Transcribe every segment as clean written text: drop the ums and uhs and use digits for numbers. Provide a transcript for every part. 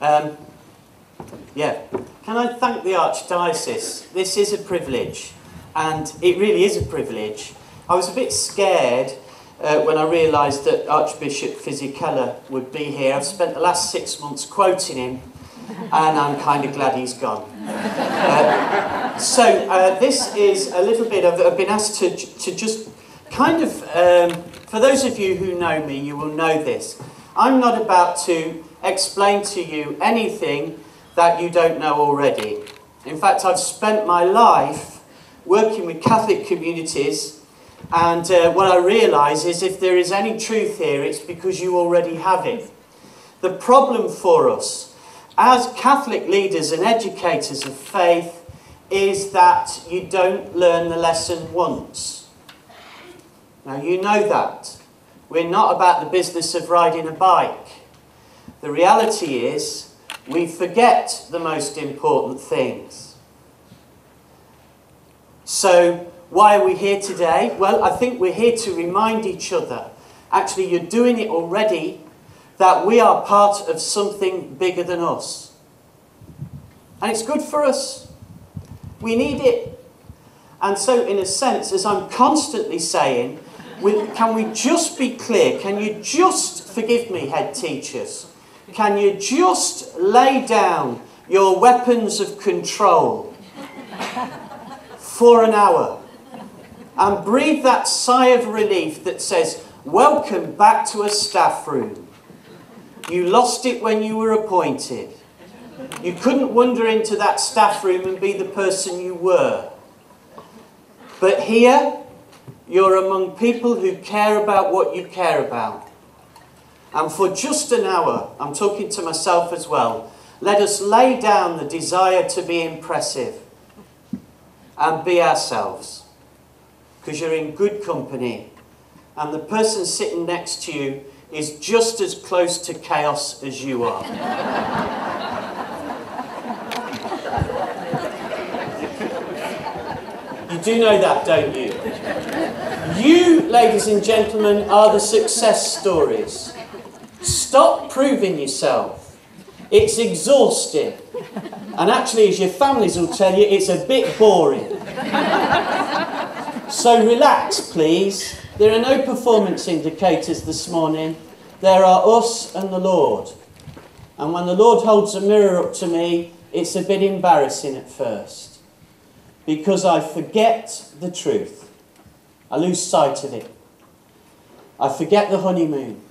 Yeah. Can I thank the Archdiocese? This is a privilege, and it really is a privilege. I was a bit scared when I realised that Archbishop Fisichella would be here. I've spent the last 6 months quoting him, and I'm kind of glad he's gone. So this is a little bit of, I've been asked to just kind of, for those of you who know me, you will know this. I'm not about to explain to you anything that you don't know already. In fact, I've spent my life working with Catholic communities, and what I realise is if there is any truth here, it's because you already have it. The problem for us as Catholic leaders and educators of faith is that you don't learn the lesson once. Now, you know that. We're not about the business of riding a bike. The reality is we forget the most important things. So, why are we here today? Well, I think we're here to remind each other, actually you're doing it already, that we are part of something bigger than us. And it's good for us. We need it. And so, in a sense, as I'm constantly saying, can we just be clear? Can you just, forgive me, head teachers, can you just lay down your weapons of control for an hour and breathe that sigh of relief that says, welcome back to a staff room. You lost it when you were appointed. You couldn't wander into that staff room and be the person you were. But here, you're among people who care about what you care about. And for just an hour, I'm talking to myself as well, let us lay down the desire to be impressive and be ourselves. Because you're in good company. And the person sitting next to you is just as close to chaos as you are. You do know that, don't you? You, ladies and gentlemen, are the success stories. Stop proving yourself. It's exhausting. And actually, as your families will tell you, it's a bit boring. So relax, please. There are no performance indicators this morning. There are us and the Lord. And when the Lord holds a mirror up to me, it's a bit embarrassing at first. Because I forget the truth. I lose sight of it. I forget the honeymoon.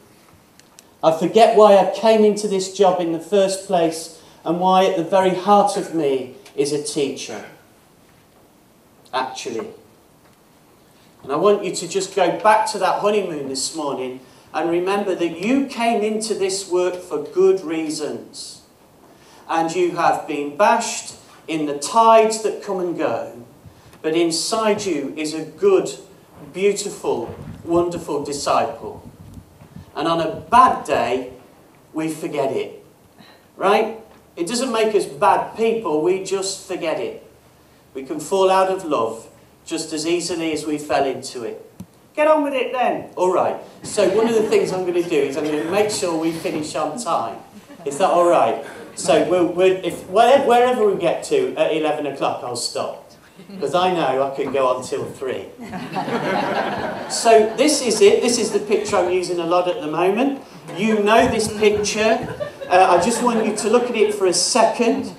I forget why I came into this job in the first place and why at the very heart of me is a teacher. Actually. And I want you to just go back to that honeymoon this morning and remember that you came into this work for good reasons. And you have been bashed in the tides that come and go. But inside you is a good, beautiful, wonderful disciple. And on a bad day, we forget it. Right? It doesn't make us bad people, we just forget it. We can fall out of love just as easily as we fell into it. Get on with it then. All right. So one of the things I'm going to do is I'm going to make sure we finish on time. Is that all right? So wherever we get to at 11 o'clock, I'll stop. Because I know I can go on till 3. So this is it. This is the picture I'm using a lot at the moment. You know this picture. I just want you to look at it for a second.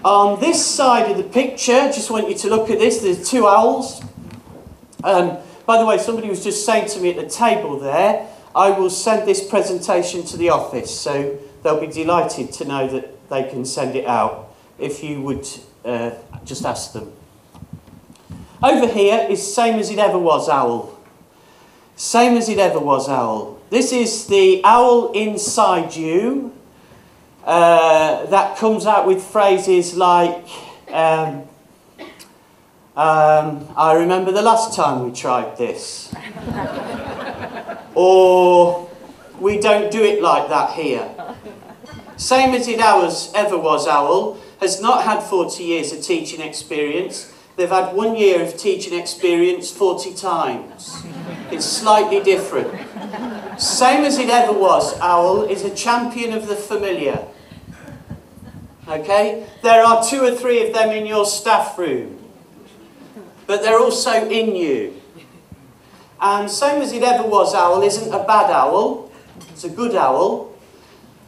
On this side of the picture, just want you to look at this. There's 2 owls. By the way, somebody was just saying to me at the table there, I will send this presentation to the office. So they'll be delighted to know that they can send it out. If you would just ask them. Over here is same as it ever was owl. Same as it ever was owl. This is the owl inside you. That comes out with phrases like, I remember the last time we tried this. Or, we don't do it like that here. Same as it ever was owl, has not had 40 years of teaching experience. They've had 1 year of teaching experience 40 times. It's slightly different. Same as it ever was, owl is a champion of the familiar. Okay? There are 2 or 3 of them in your staff room. But they're also in you. And same as it ever was owl isn't a bad owl. It's a good owl.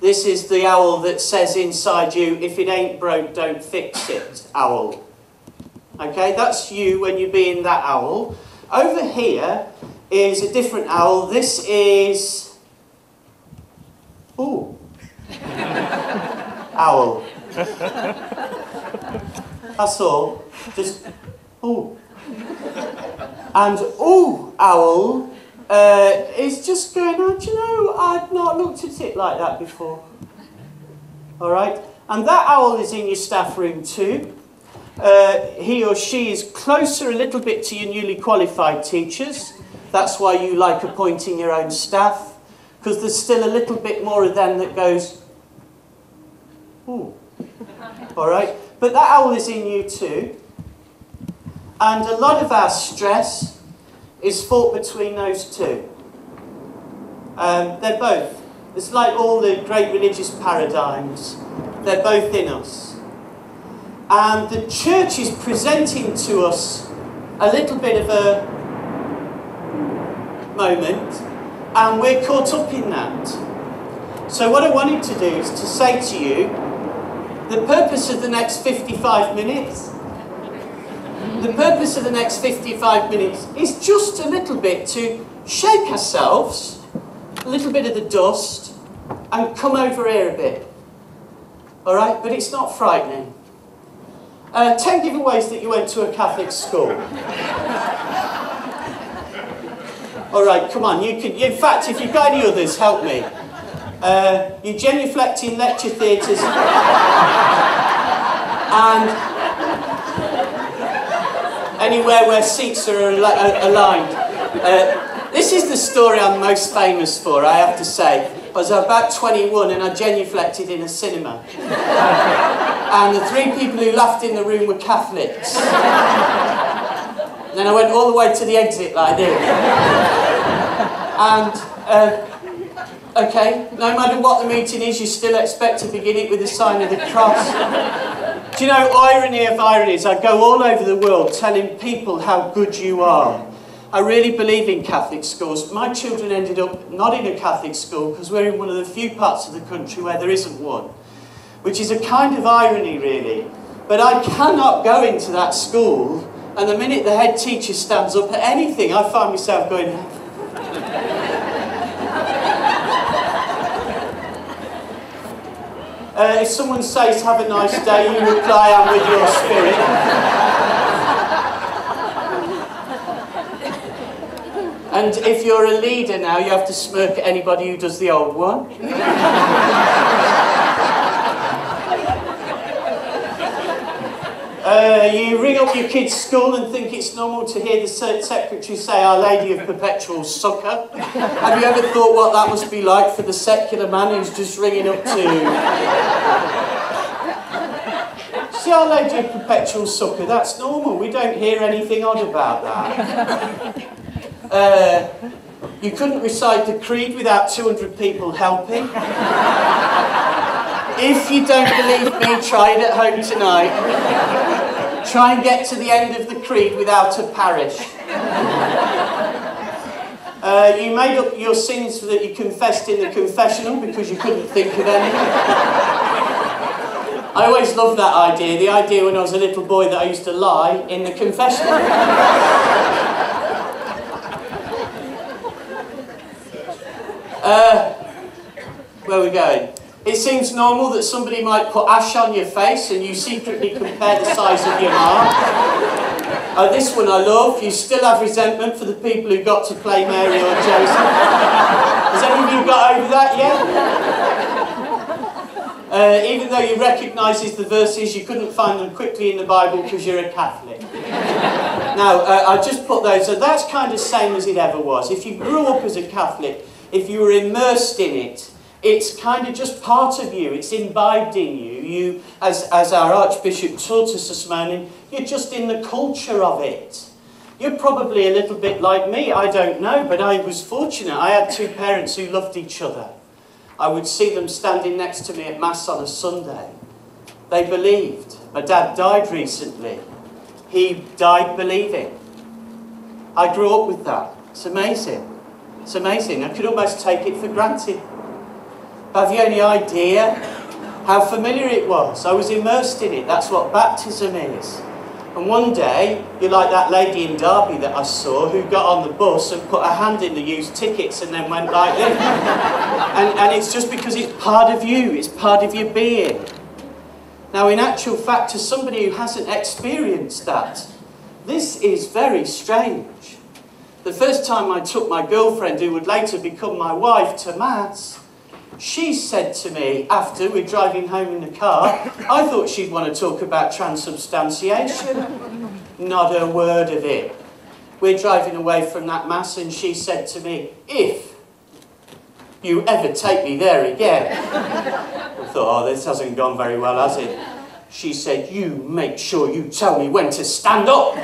This is the owl that says inside you, if it ain't broke, don't fix it, owl. Okay, that's you when you're being that owl. Over here is a different owl. This is... Ooh. Owl. That's all. Just... Ooh. And ooh, owl is just going, oh, do you know, I've not looked at it like that before. All right? And that owl is in your staff room too. He or she is closer a little bit to your newly qualified teachers. That's why you like appointing your own staff, because there's still a little bit more of them that goes, ooh. All right? But that owl is in you too. And a lot of our stress is fought between those two. They're both. It's like all the great religious paradigms. They're both in us. And the church is presenting to us a little bit of a moment, and we're caught up in that. So what I wanted to do is to say to you, the purpose of the next 55 minutes is just a little bit to shake ourselves, a little bit of the dust, and come over here a bit. All right? But it's not frightening. 10 giveaways that you went to a Catholic school. All right, come on. You can. In fact, if you've got any others, help me. You genuflect in lecture theatres and anywhere where seats are aligned. This is the story I'm most famous for, I have to say. I was about 21 and I genuflected in a cinema. And the 3 people who laughed in the room were Catholics. And then I went all the way to the exit like this. And, okay, no matter what the meeting is, you still expect to begin it with the sign of the cross. Do you know, irony of ironies, I go all over the world telling people how good you are. I really believe in Catholic schools. My children ended up not in a Catholic school because we're in one of the few parts of the country where there isn't one, which is a kind of irony, really. But I cannot go into that school, and the minute the head teacher stands up at anything, I find myself going... if someone says, have a nice day, you reply, I'm with your spirit. And if you're a leader now, you have to smirk at anybody who does the old one. You ring up your kid's school and think it's normal to hear the secretary say, Our Lady of Perpetual Succour. Have you ever thought what that must be like for the secular man who's just ringing up to... See, Our Lady of Perpetual Succour, that's normal. We don't hear anything odd about that. You couldn't recite the creed without 200 people helping. If you don't believe me, try it at home tonight. Try and get to the end of the creed without a parish. You made up your sins that you confessed in the confessional because you couldn't think of any. I always loved that idea, the idea when I was a little boy that I used to lie in the confessional. Where are we going? It seems normal that somebody might put ash on your face and you secretly compare the size of your mark. This one I love. You still have resentment for the people who got to play Mary or Joseph. Has any of you got over that yet? Even though you recognise the verses, you couldn't find them quickly in the Bible because you're a Catholic. Now, I just put those, so that's kind of the same as it ever was. If you grew up as a Catholic, if you were immersed in it, it's kind of just part of you. It's imbibed in you. You, as our Archbishop taught us this morning, you're just in the culture of it. You're probably a little bit like me, I don't know, but I was fortunate. I had 2 parents who loved each other. I would see them standing next to me at Mass on a Sunday. They believed. My dad died recently. He died believing. I grew up with that. It's amazing. It's amazing. I could almost take it for granted. Have you any idea how familiar it was? I was immersed in it. That's what baptism is. And one day, you're like that lady in Derby that I saw who got on the bus and put her hand in the used tickets and then went like this. and it's just because it's part of you. It's part of your being. Now, in actual fact, to somebody who hasn't experienced that, this is very strange. The first time I took my girlfriend, who would later become my wife, to Mass, she said to me, after we're driving home in the car, I thought she'd want to talk about transubstantiation. Not a word of it. We're driving away from that Mass and she said to me, if you ever take me there again. I thought, oh, this hasn't gone very well, has it? She said, you make sure you tell me when to stand up.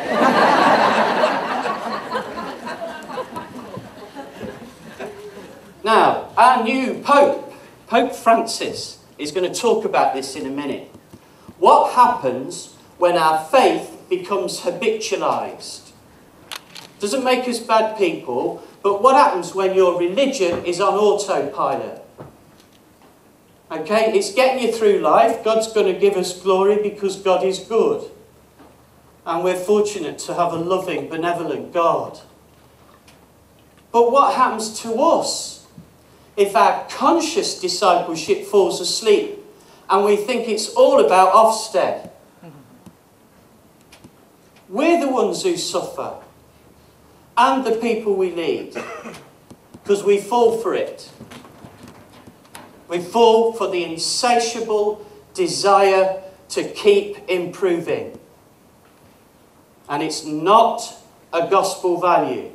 Now, our new Pope, Pope Francis, is going to talk about this in a minute. What happens when our faith becomes habitualised? Doesn't make us bad people, but what happens when your religion is on autopilot? Okay, it's getting you through life. God's going to give us glory because God is good. And we're fortunate to have a loving, benevolent God. But what happens to us if our conscious discipleship falls asleep and we think it's all about Ofsted? We're the ones who suffer, and the people we lead, because we fall for it. We fall for the insatiable desire to keep improving. And it's not a gospel value.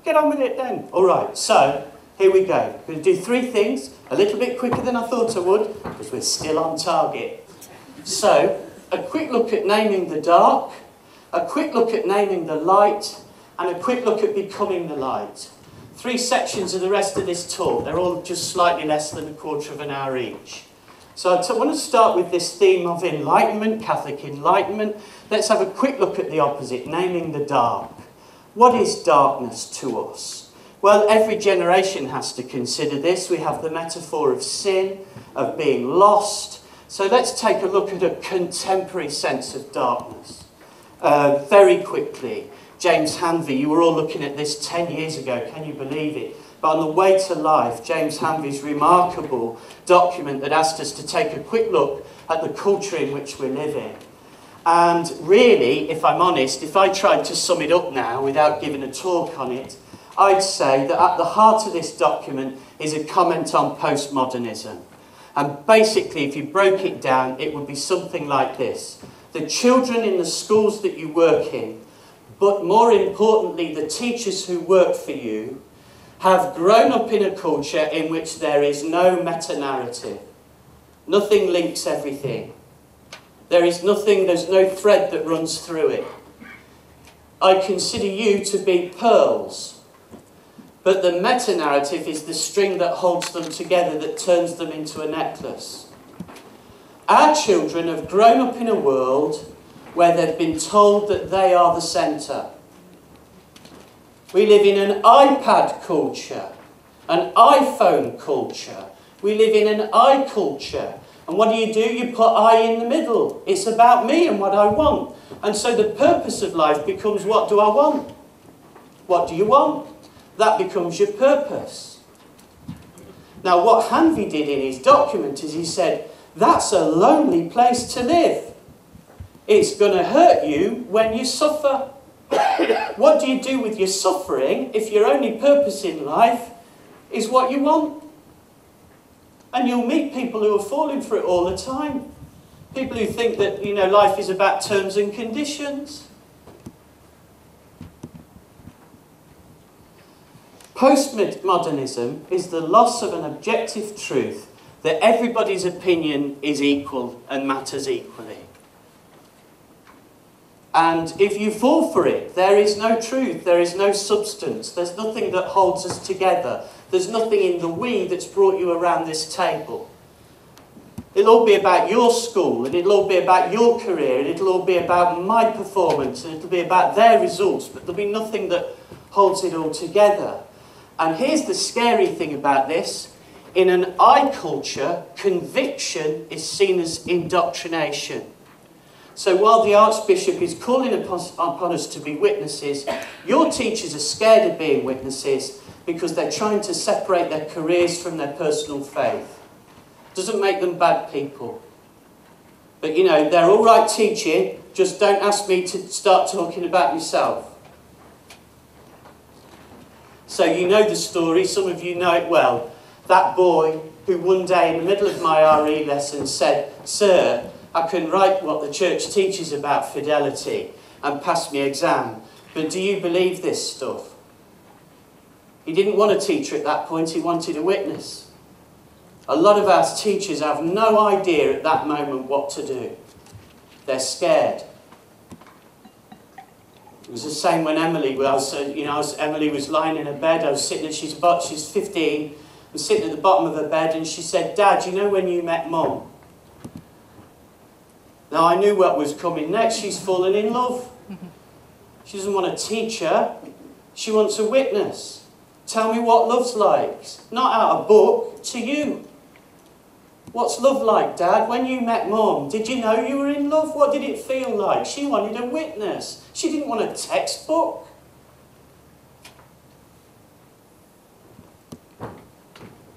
Get on with it then. All right, so here we go. We're going to do 3 things, a little bit quicker than I thought I would, because we're still on target. So, a quick look at naming the dark, a quick look at naming the light, and a quick look at becoming the light. 3 sections of the rest of this talk. They're all just slightly less than a quarter of an hour each. So I want to start with this theme of enlightenment, Catholic enlightenment. Let's have a quick look at the opposite, naming the dark. What is darkness to us? Well, every generation has to consider this. We have the metaphor of sin, of being lost. So let's take a look at a contemporary sense of darkness. Very quickly, James Hanvey, you were all looking at this 10 years ago, can you believe it? But on the way to life, James Hanvey's remarkable document that asked us to take a quick look at the culture in which we're living. And really, if I'm honest, if I tried to sum it up now without giving a talk on it, I'd say that at the heart of this document is a comment on postmodernism. And basically, if you broke it down, it would be something like this. The children in the schools that you work in, but more importantly, the teachers who work for you, have grown up in a culture in which there is no meta-narrative. Nothing links everything. There is nothing, there's no thread that runs through it. I consider you to be pearls, but the meta-narrative is the string that holds them together, that turns them into a necklace. Our children have grown up in a world where they've been told that they are the centre. We live in an iPad culture, an iPhone culture. We live in an I culture. And what do? You put I in the middle. It's about me and what I want. And so the purpose of life becomes, what do I want? What do you want? That becomes your purpose. Now what Hanvey did in his document is he said, that's a lonely place to live. It's going to hurt you when you suffer. What do you do with your suffering if your only purpose in life is what you want? And you'll meet people who are falling for it all the time. People who think that, you know, life is about terms and conditions. Postmodernism is the loss of an objective truth that everybody's opinion is equal and matters equally. And if you fall for it, there is no truth, there is no substance, there's nothing that holds us together. There's nothing in the we that's brought you around this table. It'll all be about your school, and it'll all be about your career, and it'll all be about my performance, and it'll be about their results, but there'll be nothing that holds it all together. And here's the scary thing about this. In an I culture, conviction is seen as indoctrination. So while the Archbishop is calling upon us to be witnesses, your teachers are scared of being witnesses because they're trying to separate their careers from their personal faith. Doesn't make them bad people. But you know, they're all right teaching, just don't ask me to start talking about myself. So you know the story, some of you know it well. That boy who one day in the middle of my RE lesson said, "Sir, I can write what the church teaches about fidelity and pass my exam, but do you believe this stuff?" He didn't want a teacher at that point, he wanted a witness. A lot of our teachers have no idea at that moment what to do. They're scared. It was the same when Emily was lying in her bed. I was sitting, she's 15. I was sitting at the bottom of her bed, and she said, "Dad, you know when you met Mum?" Now I knew what was coming next. She's fallen in love. She doesn't want a teacher. She wants a witness. Tell me what love's like. Not out of book, to you. What's love like, Dad? When you met Mum, did you know you were in love? What did it feel like? She wanted a witness. She didn't want a textbook.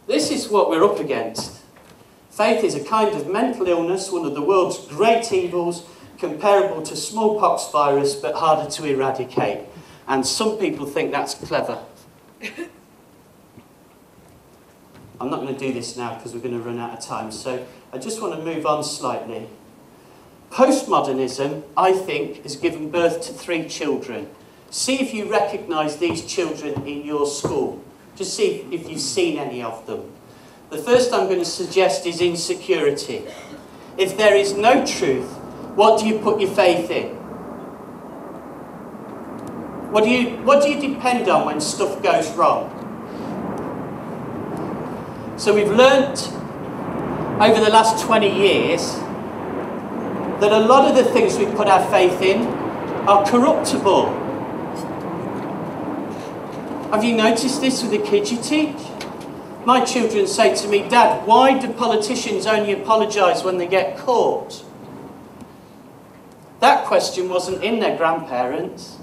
This is what we're up against. Faith is a kind of mental illness, one of the world's great evils, comparable to smallpox virus, but harder to eradicate. And some people think that's clever. I'm not going to do this now because we're going to run out of time, so I just want to move on slightly. Postmodernism, I think, has given birth to 3 children. See if you recognise these children in your school. Just see if you've seen any of them. The first I'm going to suggest is insecurity. If there is no truth, what do you put your faith in? What do you depend on when stuff goes wrong? So we've learnt over the last 20 years that a lot of the things we put our faith in are corruptible. Have you noticed this with the kids you teach? My children say to me, "Dad, why do politicians only apologise when they get caught?" That question wasn't in their grandparents.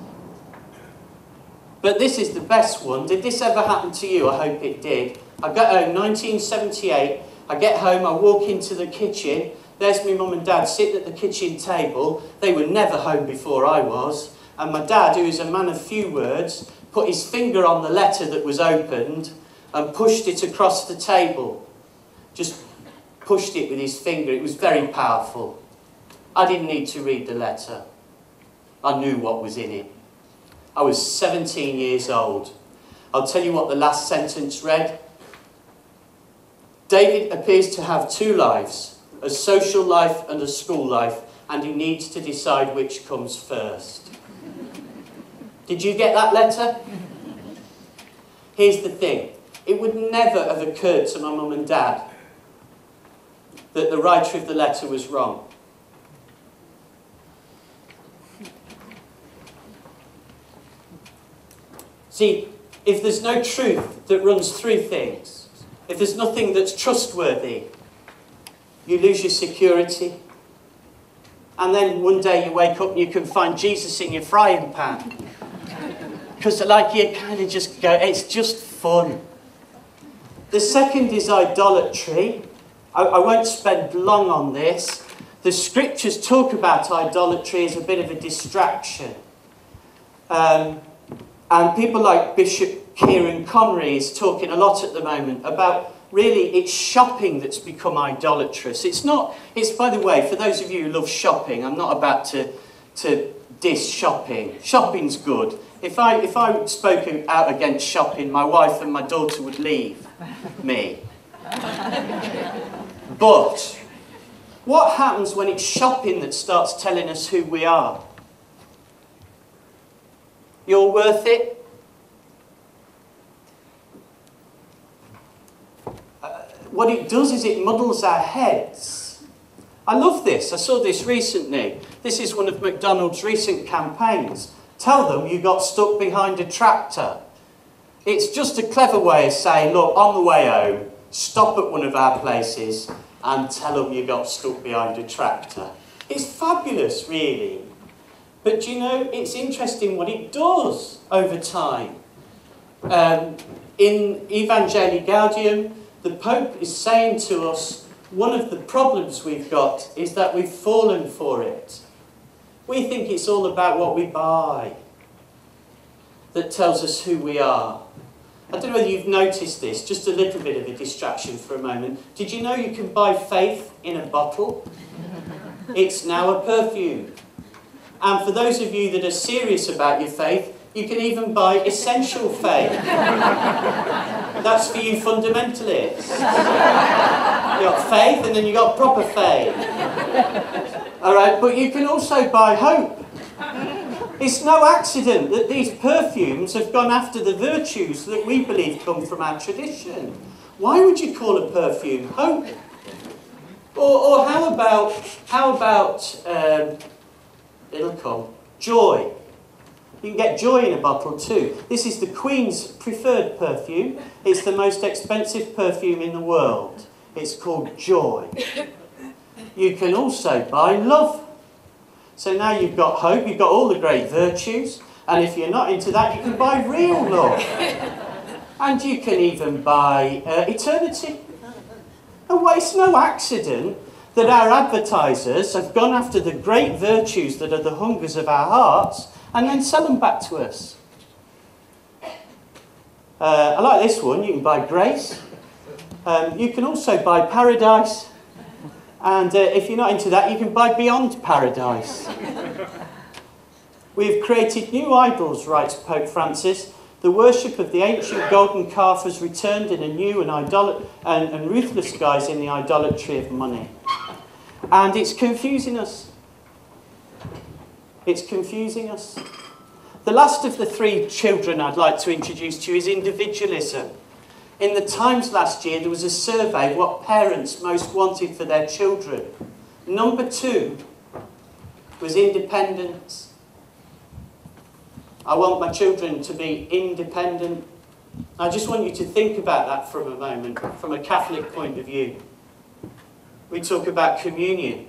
But this is the best one. Did this ever happen to you? I hope it did. I got home 1978. I get home, I walk into the kitchen. There's my mum and dad sitting at the kitchen table. They were never home before I was. And my dad, who is a man of few words, put his finger on the letter that was opened and pushed it across the table. Just pushed it with his finger. It was very powerful. I didn't need to read the letter. I knew what was in it. I was 17 years old. I'll tell you what the last sentence read. David appears to have 2 lives, a social life and a school life, and he needs to decide which comes first. Did you get that letter? Here's the thing. It would never have occurred to my mum and dad that the writer of the letter was wrong. See, if there's no truth that runs through things, if there's nothing that's trustworthy, you lose your security. And then one day you wake up and you can find Jesus in your frying pan. Because like you kind of just go, it's just fun. The second is idolatry. I won't spend long on this. The scriptures talk about idolatry as a bit of a distraction. And people like Bishop Kieran Connery is talking a lot at the moment about really it's shopping that's become idolatrous. It's not, it's by the way, for those of you who love shopping, I'm not about to diss shopping. Shopping's good. If I spoke out against shopping, my wife and my daughter would leave me. But what happens when it's shopping that starts telling us who we are? You're worth it. what it does is it muddles our heads. I love this. I saw this recently. This is one of McDonald's recent campaigns. Tell them you got stuck behind a tractor. It's just a clever way of saying, look, on the way home, stop at one of our places and tell them you got stuck behind a tractor. It's fabulous, really. But you know, it's interesting what it does over time. In Evangelii Gaudium, the Pope is saying to us, one of the problems we've got is that we've fallen for it. We think it's all about what we buy that tells us who we are. I don't know whether you've noticed this, just a little bit of a distraction for a moment. Did you know you can buy faith in a bottle? It's now a perfume. And for those of you that are serious about your faith, you can even buy essential faith. That's for you fundamentalists. You got faith and then you got proper faith. All right, but you can also buy hope. It's no accident that these perfumes have gone after the virtues that we believe come from our tradition. Why would you call a perfume hope? Or how about it'll come, joy. You can get joy in a bottle too. This is the Queen's preferred perfume. It's the most expensive perfume in the world. It's called Joy. You can also buy love. So now you've got hope, you've got all the great virtues, and if you're not into that, you can buy real love. And you can even buy eternity. And it's no accident that our advertisers have gone after the great virtues that are the hungers of our hearts and then sell them back to us. I like this one. You can buy grace. You can also buy paradise. And if you're not into that, you can buy beyond paradise. We've created new idols, writes Pope Francis. The worship of the ancient golden calf has returned in a new and ruthless guise in the idolatry of money. And it's confusing us. It's confusing us. The last of the three children I'd like to introduce to you is individualism. In the Times last year, there was a survey of what parents most wanted for their children. Number 2 was independence. I want my children to be independent. I just want you to think about that for a moment, from a Catholic point of view. We talk about communion,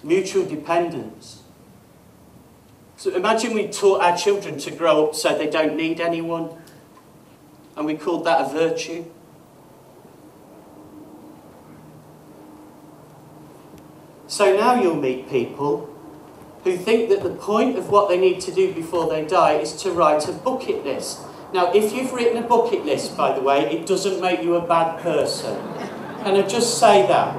mutual dependence. So imagine we taught our children to grow up so they don't need anyone, and we called that a virtue. So now you'll meet people who think that the point of what they need to do before they die is to write a bucket list. Now, if you've written a bucket list, by the way, it doesn't make you a bad person. And I just say that.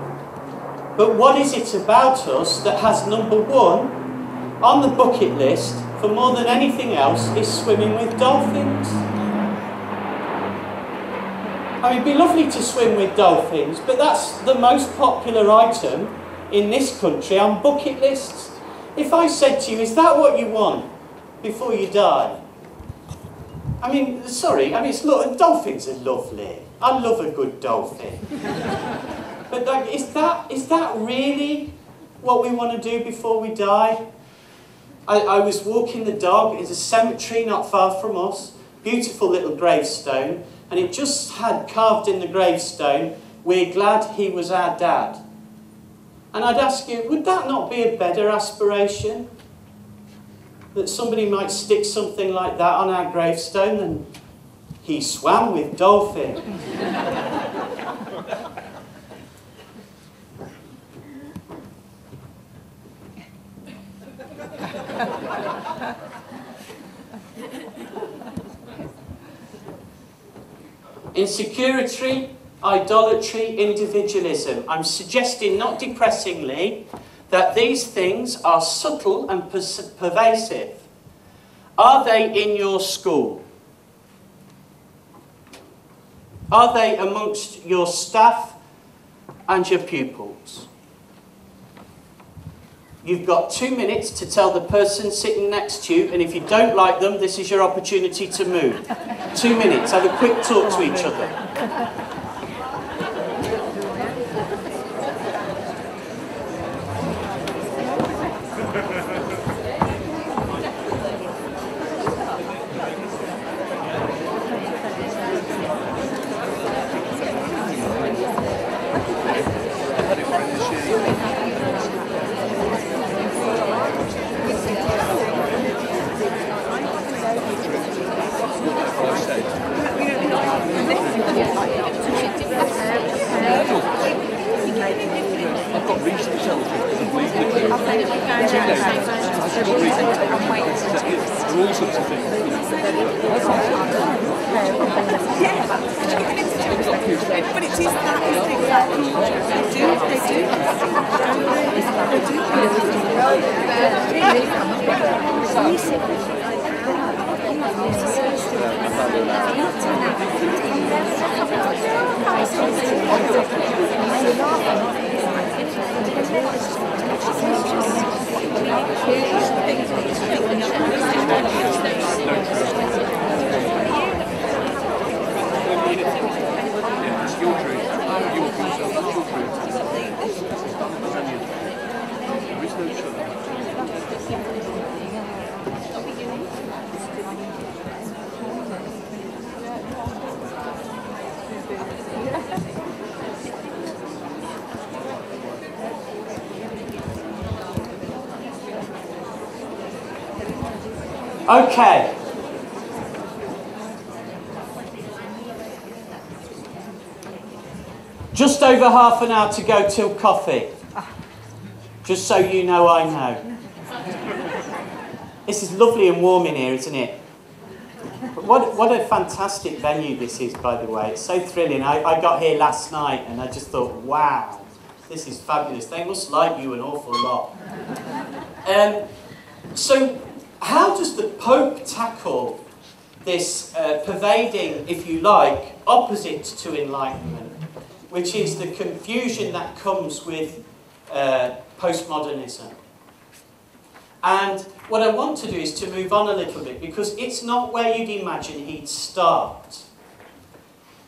But what is it about us that has number 1 on the bucket list for more than anything else is swimming with dolphins? I mean, it'd be lovely to swim with dolphins, but that's the most popular item in this country on bucket lists. If I said to you, is that what you want before you die? I mean, sorry, look, dolphins are lovely. I love a good dolphin. But like, is that really what we want to do before we die? I was walking the dog. There's a cemetery not far from us, beautiful little gravestone, and it just had carved in the gravestone, "We're glad he was our dad." And I'd ask you, would that not be a better aspiration? That somebody might stick something like that on our gravestone and he swam with dolphins. Insecurity, idolatry, individualism. I'm suggesting, not depressingly, that these things are subtle and pervasive. Are they in your school? Are they amongst your staff and your pupils? You've got 2 minutes to tell the person sitting next to you, and if you don't like them, this is your opportunity to move. 2 minutes, have a quick talk to each other. all sorts of things. But it is that, isn't it? Okay. Just over half an hour to go till coffee. Just so you know, I know. This is lovely and warm in here, isn't it? But what a fantastic venue this is, by the way. It's so thrilling. I got here last night and I just thought, wow, this is fabulous. They must like you an awful lot. So how does the Pope tackle this pervading, if you like, opposite to enlightenment, which is the confusion that comes with postmodernism? And what I want to do is to move on a little bit, because it's not where you'd imagine he'd start.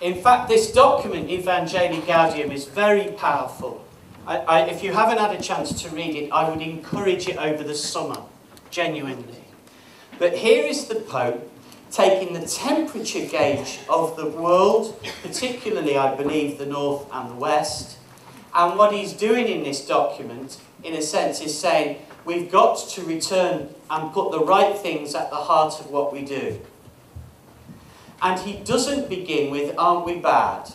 In fact, this document, Evangelii Gaudium, is very powerful. If you haven't had a chance to read it, I would encourage it over the summer, genuinely. But here is the Pope taking the temperature gauge of the world, particularly, I believe, the North and the West. And what he's doing in this document, in a sense, is saying, we've got to return and put the right things at the heart of what we do. And he doesn't begin with, aren't we bad?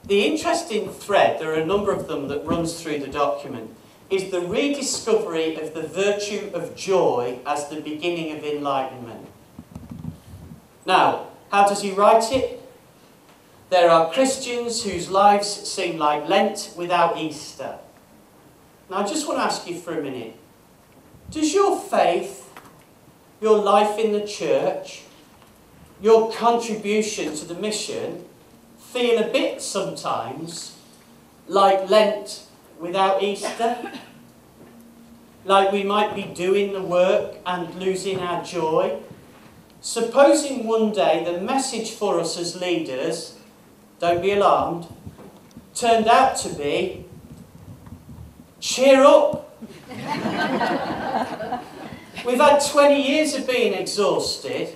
The interesting thread, there are a number of them that runs through the document, is the rediscovery of the virtue of joy as the beginning of enlightenment. Now, how does he write it? There are Christians whose lives seem like Lent without Easter. Now, I just want to ask you for a minute. Does your faith, your life in the church, your contribution to the mission feel a bit sometimes like Lent without Easter? Like we might be doing the work and losing our joy? Supposing one day the message for us as leaders, don't be alarmed, turned out to be, cheer up. We've had 20 years of being exhausted.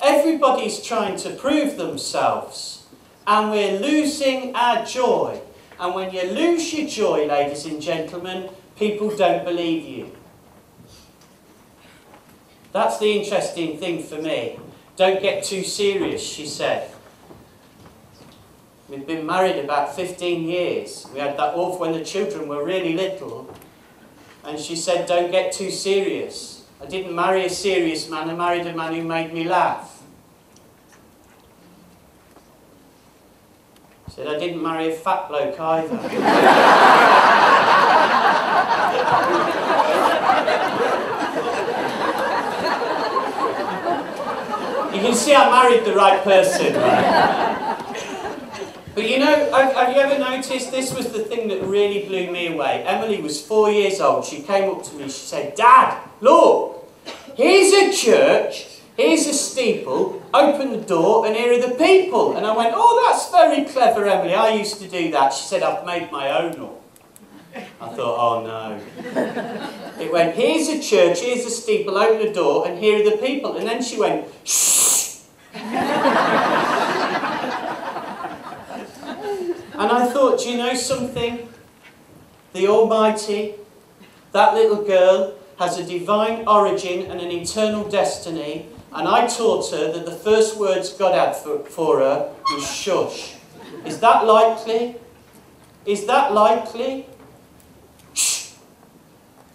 Everybody's trying to prove themselves. And we're losing our joy. And when you lose your joy, ladies and gentlemen, people don't believe you. That's the interesting thing for me. Don't get too serious, she said. We've been married about 15 years. We had that off when the children were really little. And she said, don't get too serious. I didn't marry a serious man, I married a man who made me laugh. She said, I didn't marry a fat bloke either. You can see I married the right person, right? But you know, have you ever noticed, this was the thing that really blew me away. Emily was 4 years old. She came up to me, she said, Dad, look, here's a church, here's a steeple, open the door and here are the people. And I went, oh, that's very clever, Emily. I used to do that. She said, I've made my own up. I thought, oh no. It went, here's a church, here's a steeple, open the door and here are the people. And then she went, shh. And I thought, do you know something? The Almighty, that little girl, has a divine origin and an eternal destiny, and I taught her that the first words God had for her was shush. Is that likely? Is that likely? Shh.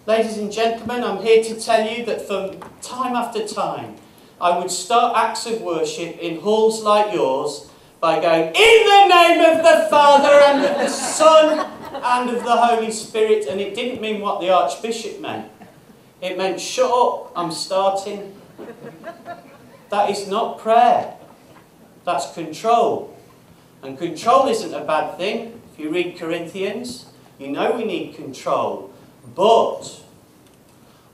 Ladies and gentlemen, I'm here to tell you that from time after time, I would start acts of worship in halls like yours by going, in the name of the Father and of the Son and of the Holy Spirit. And it didn't mean what the Archbishop meant. It meant, shut up, I'm starting. That is not prayer. That's control. And control isn't a bad thing. If you read Corinthians, you know we need control. But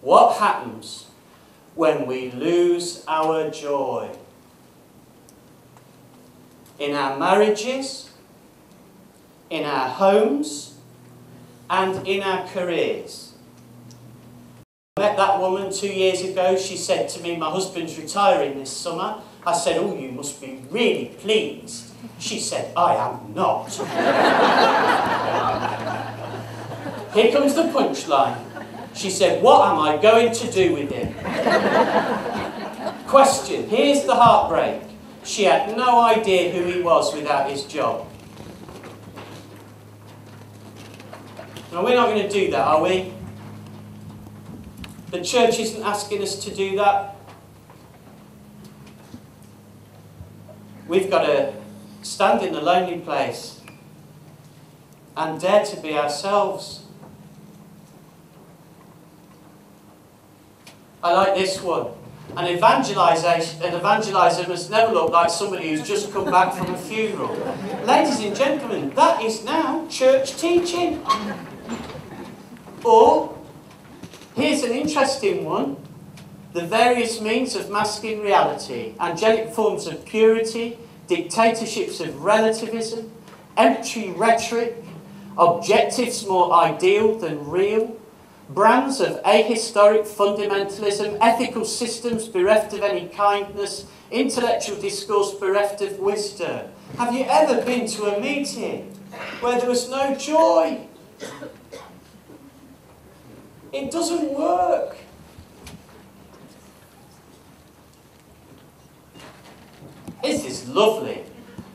what happens when we lose our joy? In our marriages, in our homes, and in our careers. I met that woman 2 years ago. She said to me, my husband's retiring this summer. I said, oh, you must be really pleased. She said, I am not. Here comes the punchline. She said, what am I going to do with him? Question, here's the heartbreak. She had no idea who he was without his job. Now, we're not going to do that, are we? The church isn't asking us to do that. We've got to stand in the lonely place and dare to be ourselves. I like this one. An evangelizer must never look like somebody who's just come back from a funeral. Ladies and gentlemen, that is now church teaching. Or, here's an interesting one. The various means of masking reality, angelic forms of purity, dictatorships of relativism, empty rhetoric, objectives more ideal than real, brands of ahistoric fundamentalism, ethical systems bereft of any kindness, intellectual discourse bereft of wisdom. Have you ever been to a meeting where there was no joy? It doesn't work. This is lovely.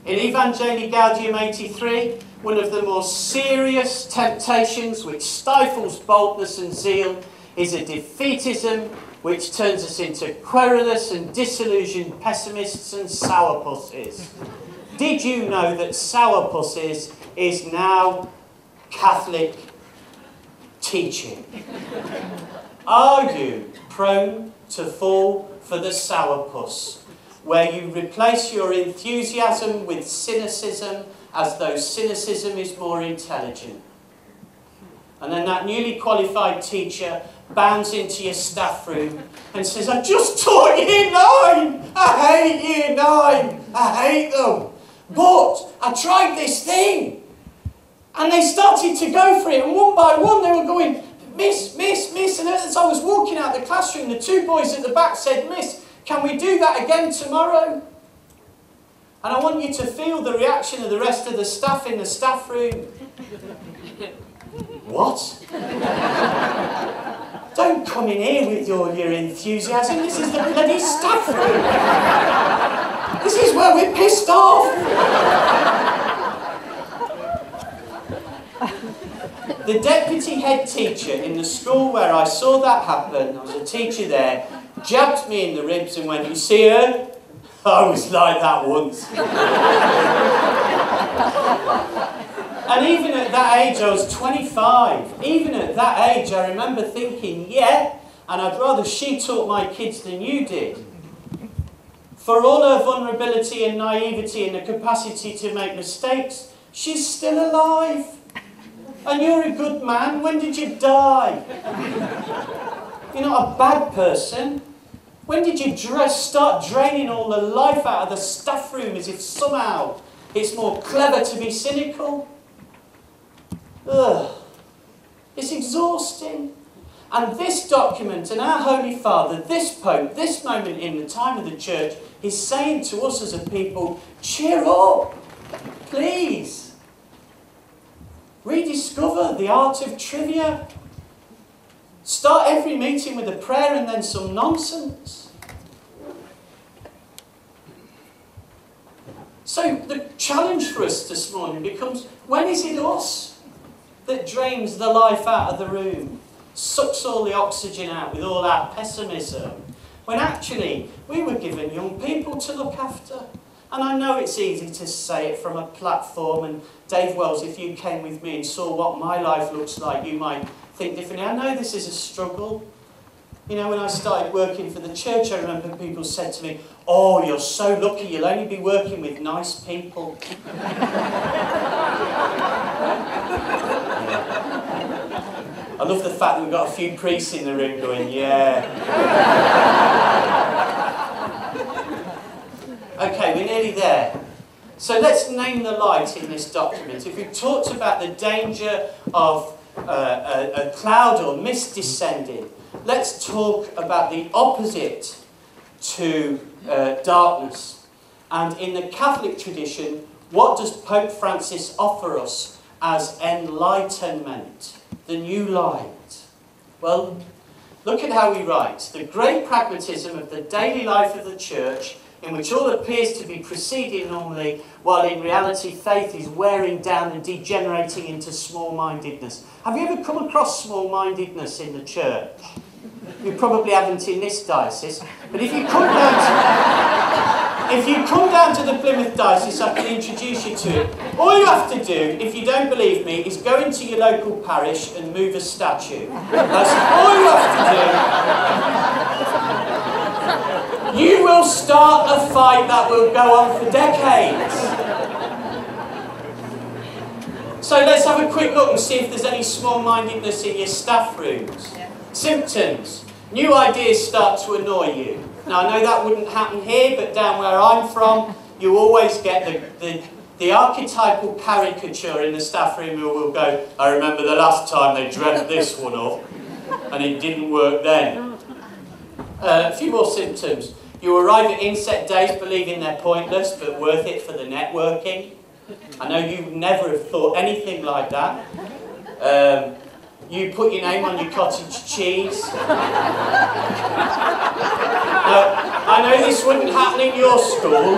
In Evangelii Gaudium 83, one of the more serious temptations which stifles boldness and zeal is a defeatism which turns us into querulous and disillusioned pessimists and sourpusses. Did you know that sourpusses is now Catholic teaching? Are you prone to fall for the sourpuss, where you replace your enthusiasm with cynicism as though cynicism is more intelligent? And then that newly qualified teacher bounds into your staff room and says, I just taught Year 9! I hate Year 9! I hate them! But I tried this thing! And they started to go for it, and one by one they were going, Miss, Miss, Miss. And as I was walking out the classroom, the two boys at the back said, Miss, can we do that again tomorrow? And I want you to feel the reaction of the rest of the staff in the staff room. What? Don't come in here with your enthusiasm. This is the bloody staff room. This is where we're pissed off. The deputy head teacher in the school where I saw that happen, I was a teacher there, jabbed me in the ribs and went, you see her? I was like that once. And even at that age, I was 25. Even at that age, I remember thinking, yeah, and I'd rather she taught my kids than you did. For all her vulnerability and naivety and the capacity to make mistakes, she's still alive. And you're a good man. When did you die? You're not a bad person. When did you start draining all the life out of the staff room as if somehow it's more clever to be cynical? Ugh. It's exhausting. And this document and our Holy Father, this Pope, this moment in the time of the Church is saying to us as a people, cheer up, please. Rediscover the art of trivia. Start every meeting with a prayer and then some nonsense. So the challenge for us this morning becomes, when is it us that drains the life out of the room? sucks all the oxygen out with all our pessimism, when actually we were given young people to look after. And I know it's easy to say it from a platform, and Dave Wells, if you came with me and saw what my life looks like, you might think differently. I know this is a struggle. You know, when I started working for the church, I remember people said to me, "Oh, you're so lucky, you'll only be working with nice people." I love the fact that we've got a few priests in the room going, yeah. Okay, we're nearly there. So let's name the light in this document. If we talked about the danger of a cloud or mist descending, let's talk about the opposite to darkness. And in the Catholic tradition, what does Pope Francis offer us as enlightenment? The new light. Well, look at how he writes. The great pragmatism of the daily life of the church, in which all appears to be proceeding normally, while in reality faith is wearing down and degenerating into small-mindedness. Have you ever come across small-mindedness in the church? You probably haven't in this diocese, but if you come down to the Plymouth diocese, I can introduce you to it. All you have to do, if you don't believe me, is go into your local parish and move a statue. That's all you have to do. You will start a fight that will go on for decades. So let's have a quick look and see if there's any small-mindedness in your staff rooms. Symptoms. New ideas start to annoy you. Now, I know that wouldn't happen here, but down where I'm from, you always get the archetypal caricature in the staff room who will go, "I remember the last time they dreamt this one up, and it didn't work then." A few more symptoms. You arrive at inset days believing they're pointless, but worth it for the networking. I know you never have thought anything like that. You put your name on your cottage cheese. I know this wouldn't happen in your school,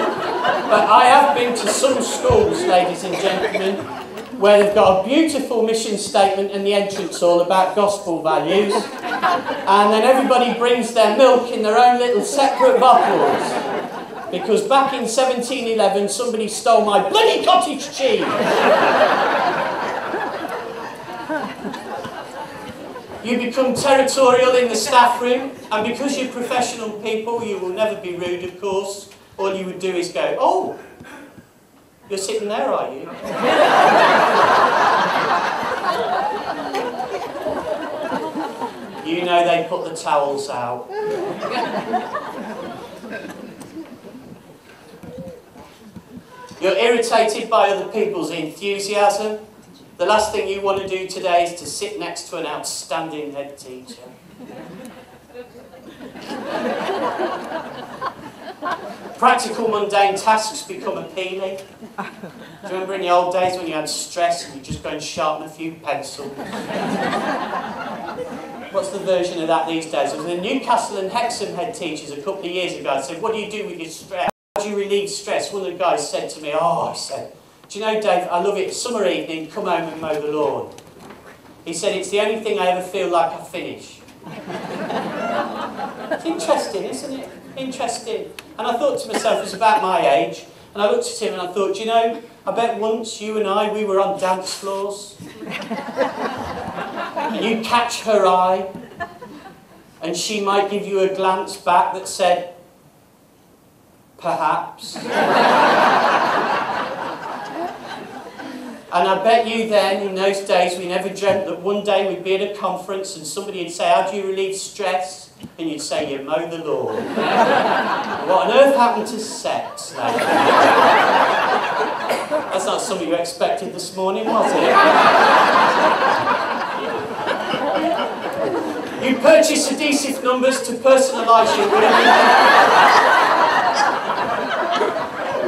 but I have been to some schools, ladies and gentlemen, where they've got a beautiful mission statement and the entrance all about gospel values, and then everybody brings their milk in their own little separate bottles, because back in 1711 somebody stole my bloody cottage cheese. You become territorial in the staff room, and because you're professional people, you will never be rude, of course. All you would do is go, "Oh, you're sitting there, are you?" You know they put the towels out. You're irritated by other people's enthusiasm. The last thing you want to do today is to sit next to an outstanding head teacher. Practical, mundane tasks become appealing. Do you remember in the old days when you had stress and you just go and sharpen a few pencils? What's the version of that these days? I was in Newcastle and Hexham head teachers a couple of years ago. I said, "What do you do with your stress? How do you relieve stress?" One of the guys said to me, "Oh," he said, "do you know, Dave, I love it. Summer evening, come home and mow the lawn." He said, "It's the only thing I ever feel like I finish." It's interesting, isn't it? Interesting. And I thought to myself, it's about my age, and I looked at him and I thought, you know, I bet once you and I, we were on dance floors. And you catch her eye, and she might give you a glance back that said, "Perhaps." And I bet you then, in those days, we never dreamt that one day we'd be at a conference and somebody would say, "How do you relieve stress?" And you'd say, "You mow the lawn." What on earth happened to sex, lady? That's not something you expected this morning, was it? You purchase adhesive numbers to personalise your room.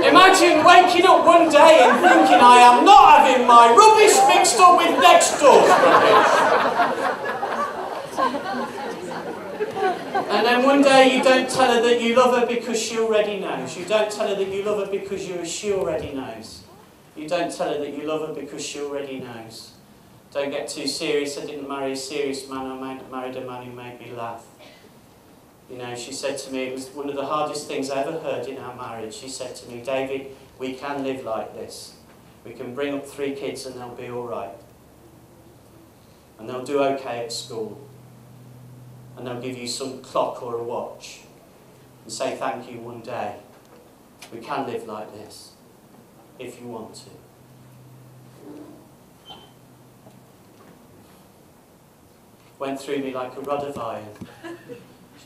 Imagine waking up one day and thinking, "I am not having my rubbish mixed up with next door's rubbish." And then one day you don't tell her that you love her because she already knows. You don't tell her that you love her because she already knows. You don't tell her that you love her because she already knows. Don't get too serious. I didn't marry a serious man. I married a man who made me laugh. You know, she said to me, it was one of the hardest things I ever heard in our marriage. She said to me, David, we can live like this. We can bring up 3 kids and they'll be all right. And they'll do okay at school. And they'll give you some clock or a watch and say thank you one day. We can live like this if you want to. Went through me like a rod of iron.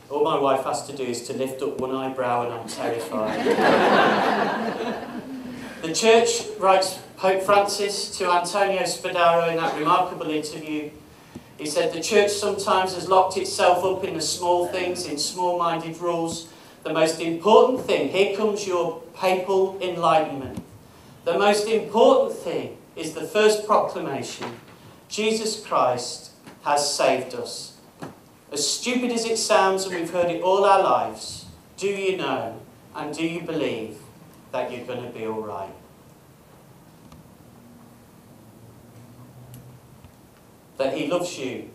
All my wife has to do is to lift up one eyebrow and I'm terrified. The church, writes Pope Francis to Antonio Spadaro in that remarkable interview, he said, the church sometimes has locked itself up in the small things, in small-minded rules. The most important thing, here comes your papal enlightenment. The most important thing is the first proclamation. Jesus Christ has saved us. As stupid as it sounds, and we've heard it all our lives, do you know and do you believe that you're going to be all right? That he loves you,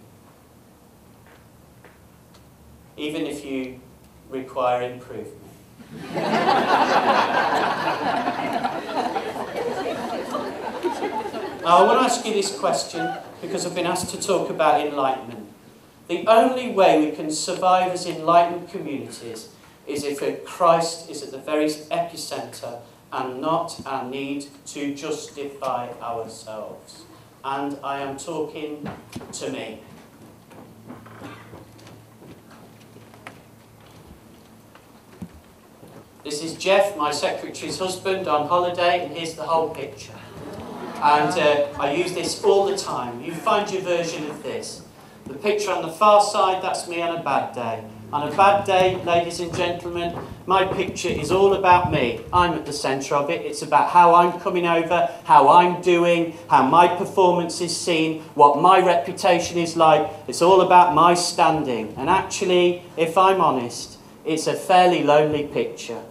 even if you require improvement. Now, I want to ask you this question because I've been asked to talk about enlightenment. The only way we can survive as enlightened communities is if Christ is at the very epicentre and not our need to justify ourselves. And I am talking to me. This is Jeff, my secretary's husband, on holiday, and here's the whole picture. And I use this all the time. You find your version of this. The picture on the far side, that's me on a bad day. On a bad day, ladies and gentlemen, my picture is all about me. I'm at the centre of it. It's about how I'm coming over, how I'm doing, how my performance is seen, what my reputation is like. It's all about my standing. And actually, if I'm honest, it's a fairly lonely picture.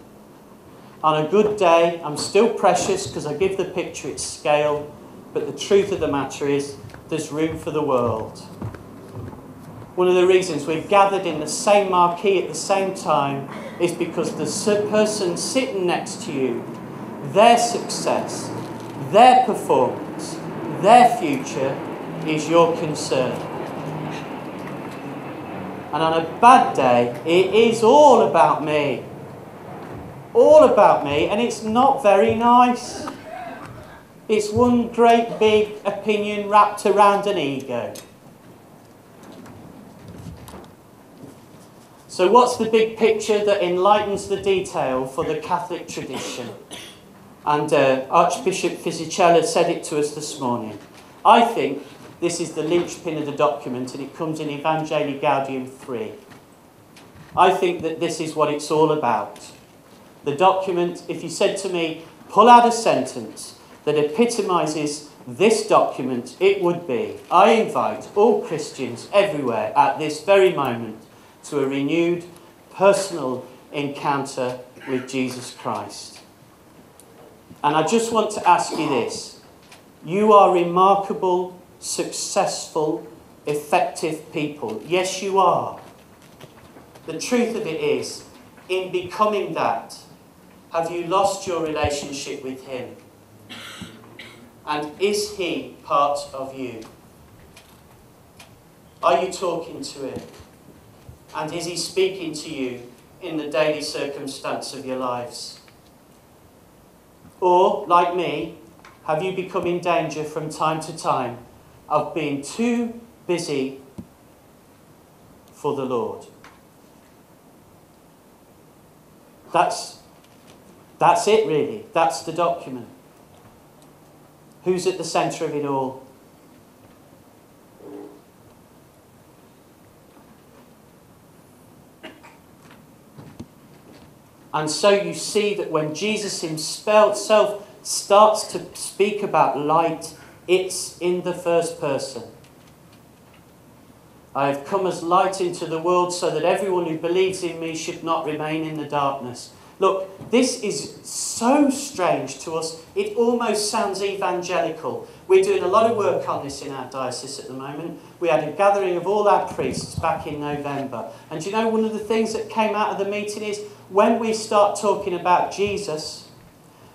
On a good day, I'm still precious because I give the picture its scale, but the truth of the matter is, there's room for the world. One of the reasons we've gathered in the same marquee at the same time is because the person sitting next to you, their success, their performance, their future is your concern. And on a bad day, it is all about me. All about me, and it's not very nice. It's one great big opinion wrapped around an ego. So what's the big picture that enlightens the detail for the Catholic tradition? And Archbishop Fisichella said it to us this morning. I think this is the linchpin of the document, and it comes in Evangelii Gaudium 3. I think that this is what it's all about. The document, if you said to me, pull out a sentence that epitomises this document, it would be, I invite all Christians everywhere at this very moment to a renewed personal encounter with Jesus Christ. And I just want to ask you this. You are remarkable, successful, effective people. Yes, you are. The truth of it is, in becoming that, have you lost your relationship with him? And is he part of you? Are you talking to him? And is he speaking to you in the daily circumstance of your lives? Or, like me, have you become in danger from time to time of being too busy for the Lord? That's it, really. That's the document. Who's at the centre of it all? And so you see that when Jesus himself starts to speak about light, it's in the first person. I have come as light into the world so that everyone who believes in me should not remain in the darkness. Look, this is so strange to us, it almost sounds evangelical. We're doing a lot of work on this in our diocese at the moment. We had a gathering of all our priests back in November. And do you know one of the things that came out of the meeting is when we start talking about Jesus,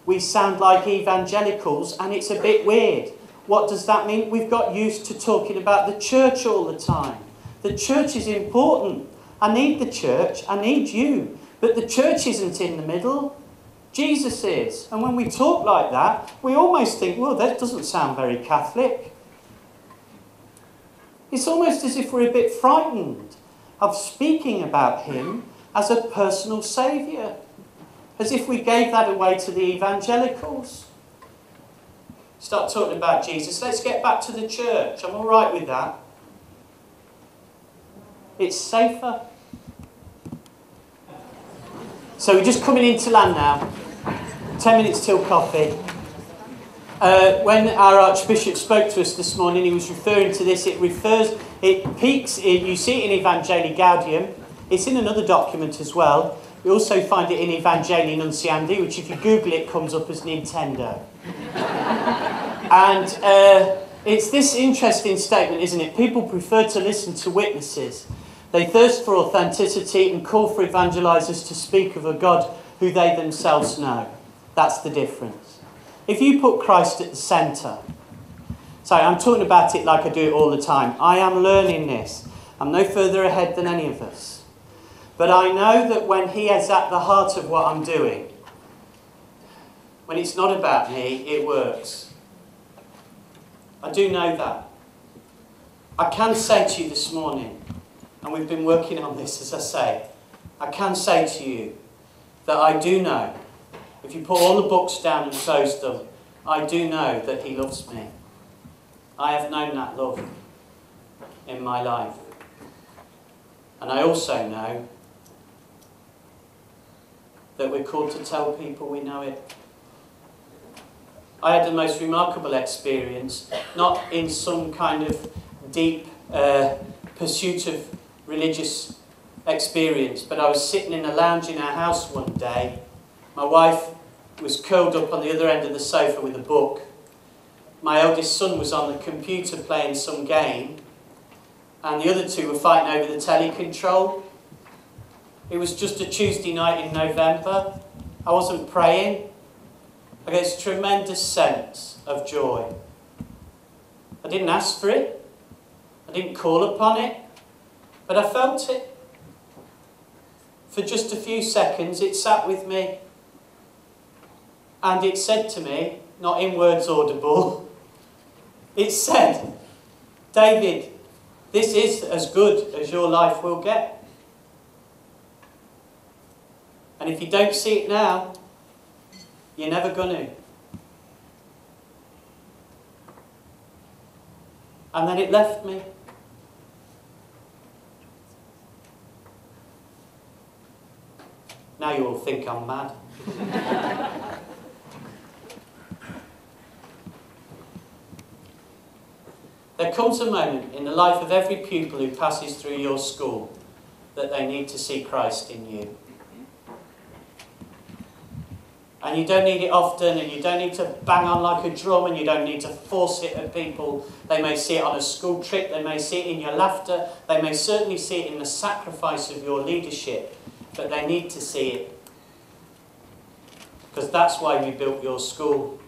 we sound like evangelicals and it's a bit weird. What does that mean? We've got used to talking about the church all the time. The church is important. I need the church. I need you. But the church isn't in the middle. Jesus is. And when we talk like that, we almost think, well, that doesn't sound very Catholic. It's almost as if we're a bit frightened of speaking about him as a personal saviour. As if we gave that away to the evangelicals. Start talking about Jesus. Let's get back to the church. I'm all right with that. It's safer. So we're just coming into land now. 10 minutes till coffee. When our Archbishop spoke to us this morning, he was referring to this. It peaks, you see it in Evangelii Gaudium. It's in another document as well. You also find it in Evangelii Nunciandi, which if you Google it comes up as Nintendo. And it's this interesting statement, isn't it? People prefer to listen to witnesses. They thirst for authenticity and call for evangelizers to speak of a God who they themselves know. That's the difference. If you put Christ at the centre, sorry, I'm talking about it like I do it all the time. I am learning this. I'm no further ahead than any of us. But I know that when he is at the heart of what I'm doing, when it's not about me, it works. I do know that. I can say to you this morning, and we've been working on this, as I say, I can say to you that I do know, if you put all the books down and close them, I do know that he loves me. I have known that love in my life. And I also know that we're called to tell people we know it. I had the most remarkable experience, not in some kind of deep pursuit of religious experience, but I was sitting in a lounge in our house one day. My wife was curled up on the other end of the sofa with a book. My eldest son was on the computer playing some game, and the other two were fighting over the telly control. It was just a Tuesday night in November. I wasn't praying. I got this tremendous sense of joy. I didn't ask for it. I didn't call upon it. But I felt it. For just a few seconds, it sat with me. And it said to me, not in words audible, it said, David, this is as good as your life will get. And if you don't see it now, you're never going to. And then it left me. Now you all think I'm mad. There comes a moment in the life of every pupil who passes through your school that they need to see Christ in you. And you don't need it often, and you don't need to bang on like a drum, and you don't need to force it at people. They may see it on a school trip, they may see it in your laughter, they may certainly see it in the sacrifice of your leadership, but they need to see it. Because that's why we built your school.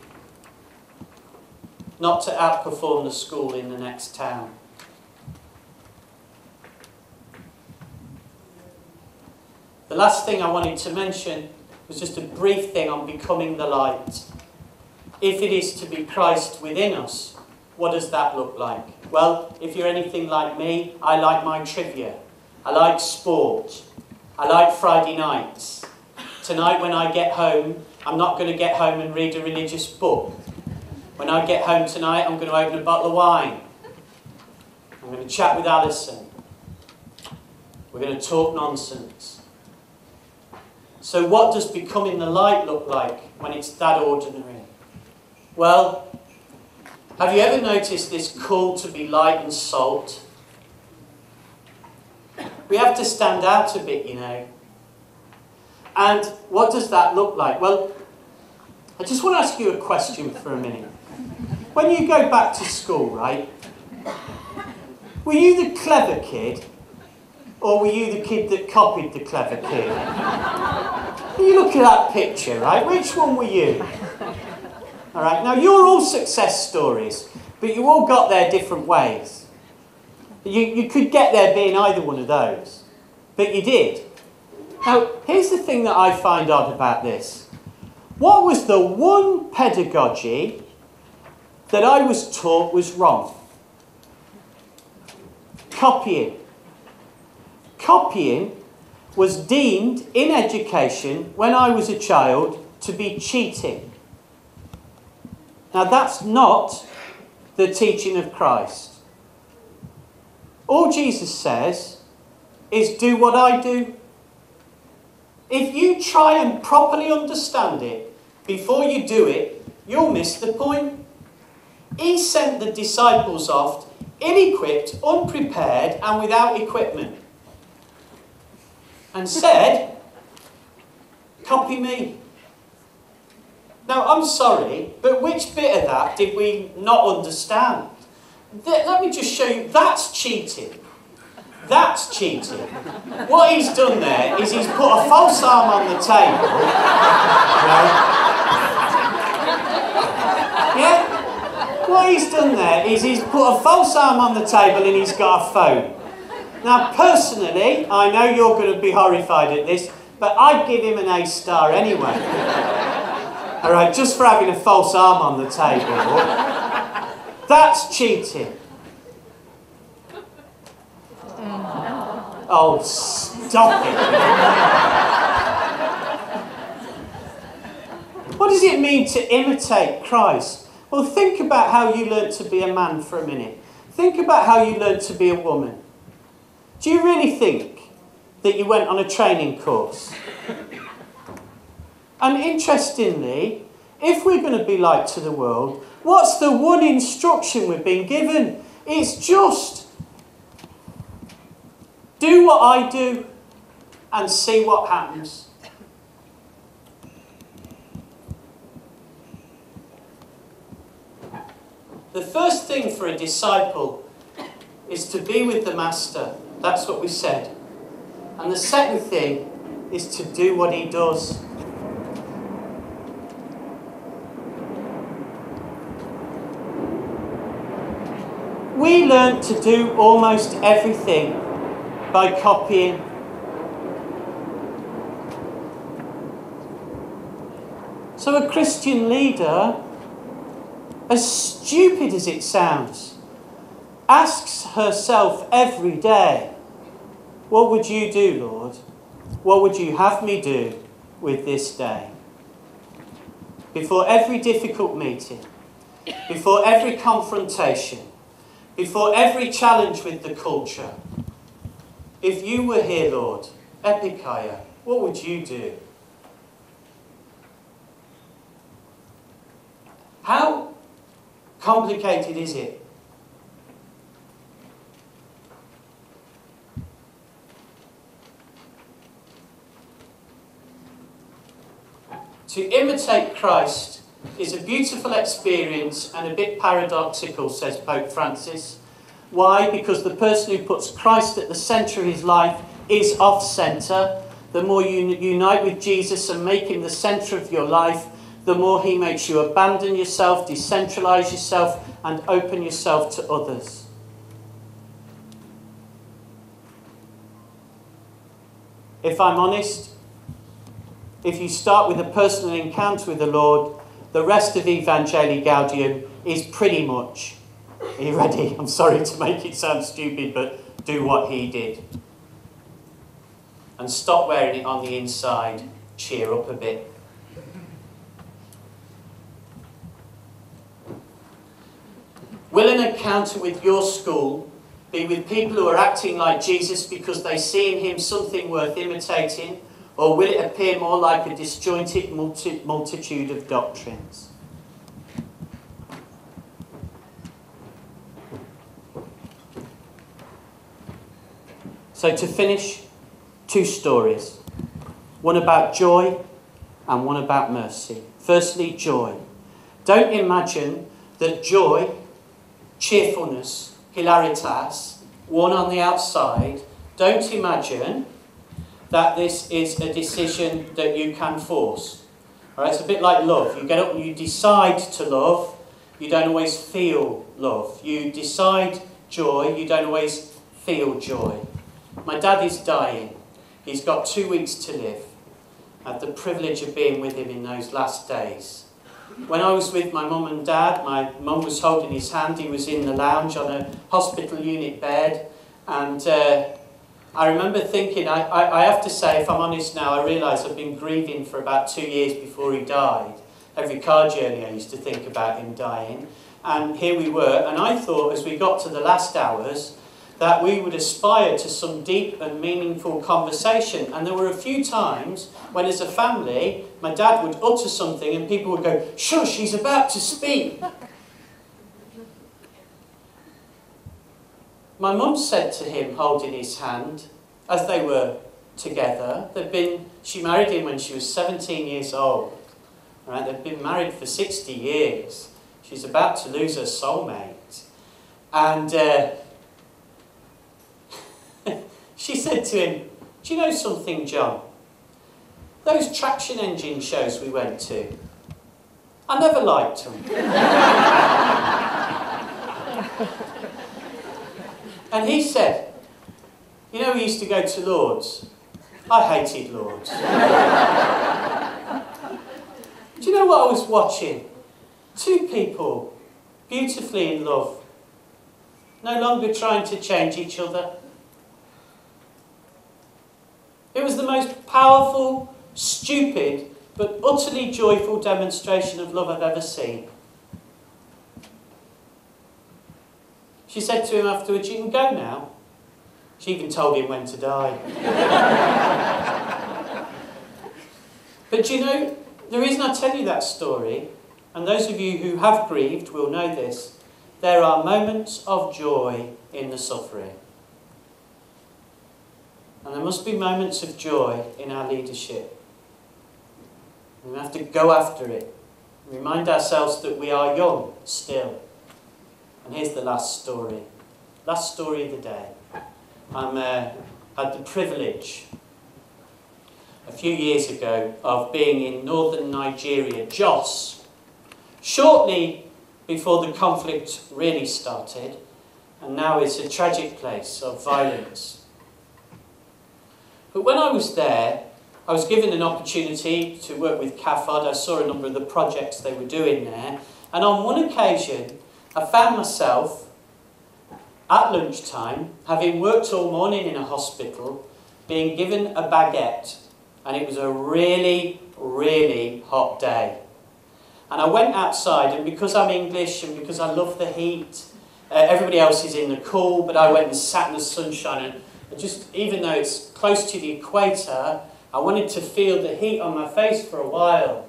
Not to outperform the school in the next town. The last thing I wanted to mention was just a brief thing on becoming the light. If it is to be Christ within us, what does that look like? Well, if you're anything like me, I like my trivia. I like sport. I like Friday nights. Tonight when I get home, I'm not going to get home and read a religious book. When I get home tonight, I'm going to open a bottle of wine. I'm going to chat with Alison. We're going to talk nonsense. So what does becoming the light look like when it's that ordinary? Well, have you ever noticed this call to be light and salt? We have to stand out a bit, you know. And what does that look like? Well, I just want to ask you a question for a minute. When you go back to school, right, were you the clever kid, or were you the kid that copied the clever kid? You look at that picture, right? Which one were you? All right, now you're all success stories, but you all got there different ways. You could get there being either one of those, but you did. Now, here's the thing that I find odd about this. What was the one pedagogy that I was taught was wrong? Copying. Copying was deemed in education, when I was a child, to be cheating. Now, that's not the teaching of Christ. All Jesus says is do what I do. If you try and properly understand it before you do it, you'll miss the point. He sent the disciples off ill-equipped, unprepared, and without equipment, and said, copy me. Now, I'm sorry, but which bit of that did we not understand? Let me just show you. That's cheating. That's cheating. What he's done there is he's put a false arm on the table. Right? Yeah? What he's done there is he's put a false arm on the table and he's got a phone. Now, personally, I know you're going to be horrified at this, but I'd give him an A star anyway. All right, just for having a false arm on the table. That's cheating. Oh, stop it. What does it mean to imitate Christ? Well, think about how you learnt to be a man for a minute. Think about how you learnt to be a woman. Do you really think that you went on a training course? And interestingly, if we're going to be light to the world, what's the one instruction we've been given? It's just do what I do and see what happens. The first thing for a disciple is to be with the master. That's what we said. And the second thing is to do what he does. We learn to do almost everything by copying. So a Christian leader, as stupid as it sounds, asks herself every day, what would you do, Lord? What would you have me do with this day? Before every difficult meeting, before every confrontation, before every challenge with the culture, if you were here, Lord, Epikaya, what would you do? How complicated is it? To imitate Christ is a beautiful experience and a bit paradoxical, says Pope Francis. Why? Because the person who puts Christ at the centre of his life is off-centre. The more you unite with Jesus and make him the centre of your life, the more he makes you abandon yourself, decentralise yourself, and open yourself to others. If I'm honest, if you start with a personal encounter with the Lord, the rest of Evangelii Gaudium is pretty much, are you ready? I'm sorry to make it sound stupid, but do what he did. And stop wearing it on the inside. Cheer up a bit. Will an encounter with your school be with people who are acting like Jesus because they see in him something worth imitating? Or will it appear more like a disjointed multitude of doctrines? So to finish, two stories. one about joy and one about mercy. Firstly, joy. Don't imagine that joy, cheerfulness, hilaritas, one on the outside, don't imagine that this is a decision that you can force. All right, it's a bit like love. You get up and you decide to love. You don't always feel love. You decide joy. You don't always feel joy. My dad is dying. He's got 2 weeks to live. I had the privilege of being with him in those last days. When I was with my mum and dad, my mum was holding his hand. He was in the lounge on a hospital unit bed. And I remember thinking, I have to say, if I'm honest now, I realise I've been grieving for about 2 years before he died. Every car journey I used to think about him dying. And here we were. And I thought, as we got to the last hours, that we would aspire to some deep and meaningful conversation. And there were a few times when, as a family, my dad would utter something and people would go, shush, he's about to speak. My mum said to him, holding his hand, as they were together, she married him when she was 17 years old. Right? They'd been married for 60 years. She's about to lose her soulmate. And she said to him, do you know something, John? Those traction engine shows we went to, I never liked them. And he said, you know, we used to go to Lourdes. I hated Lourdes. Do you know what I was watching? Two people beautifully in love, no longer trying to change each other. It was the most powerful, stupid, but utterly joyful demonstration of love I've ever seen. She said to him afterwards, you can go now. She even told him when to die. But you know, the reason I tell you that story, and those of you who have grieved will know this, there are moments of joy in the suffering. And there must be moments of joy in our leadership. We have to go after it. Remind ourselves that we are young still. And here's the last story. Last story of the day. I had the privilege a few years ago of being in northern Nigeria, Jos, shortly before the conflict really started, and now it's a tragic place of violence. But when I was there, I was given an opportunity to work with CAFOD. I saw a number of the projects they were doing there, and on one occasion I found myself at lunchtime, having worked all morning in a hospital, being given a baguette, and it was a really, really hot day. And I went outside, and because I'm English and because I love the heat, everybody else is in the cool, but I went and sat in the sunshine, and just, even though it's close to the equator, I wanted to feel the heat on my face for a while.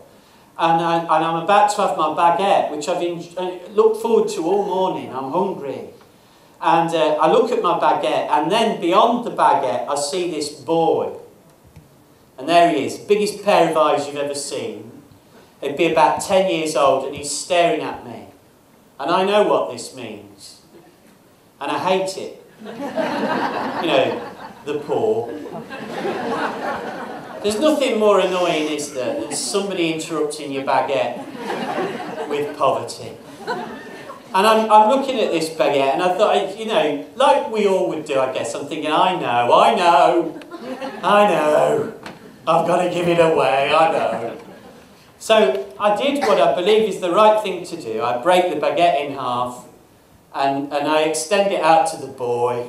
And I'm about to have my baguette, which I've looked forward to all morning. I'm hungry. And I look at my baguette, and then beyond the baguette, I see this boy. And there he is, biggest pair of eyes you've ever seen. He'd be about 10 years old, and he's staring at me. And I know what this means. And I hate it. You know, the poor. There's nothing more annoying, is there, than somebody interrupting your baguette with poverty. And I'm looking at this baguette, and I thought, you know, like we all would do, I guess, I'm thinking, I know. I've got to give it away, I know. So I did what I believe is the right thing to do. I break the baguette in half, and I extend it out to the boy.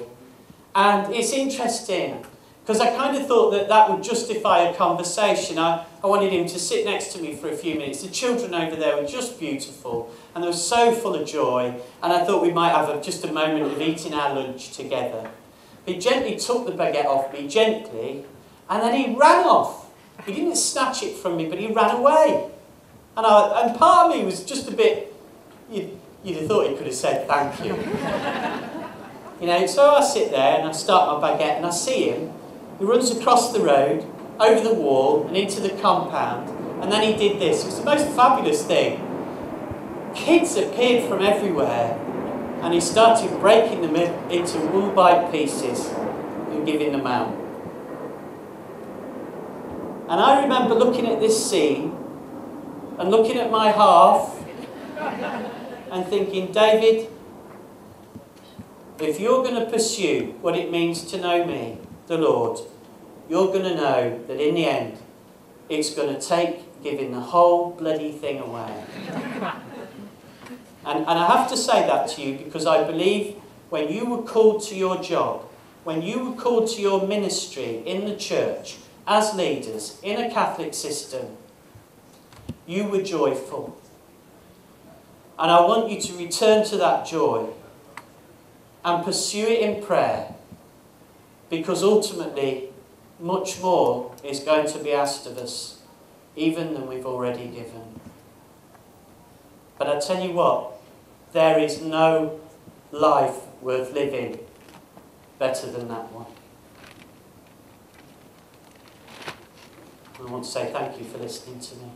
And it's interesting, because I kind of thought that that would justify a conversation. I wanted him to sit next to me for a few minutes. The children over there were just beautiful, and they were so full of joy, and I thought we might have just a moment of eating our lunch together. He gently took the baguette off me, gently, and then he ran off. He didn't snatch it from me, but he ran away. And part of me was just a bit, you'd have thought he could have said thank you. You know, so I sit there and I start my baguette and I see him. He runs across the road over the wall and into the compound, and then he did this. It was the most fabulous thing. Kids appeared from everywhere, and he started breaking them into wool-bite pieces and giving them out. And I remember looking at this scene and looking at my half and thinking, David, if you're going to pursue what it means to know me, the Lord, you're going to know that in the end, it's going to take giving the whole bloody thing away. And I have to say that to you because I believe when you were called to your job, when you were called to your ministry in the church, as leaders, in a Catholic system, you were joyful. And I want you to return to that joy and pursue it in prayer, because ultimately, much more is going to be asked of us, even than we've already given. But I tell you what, there is no life worth living better than that one. I want to say thank you for listening to me.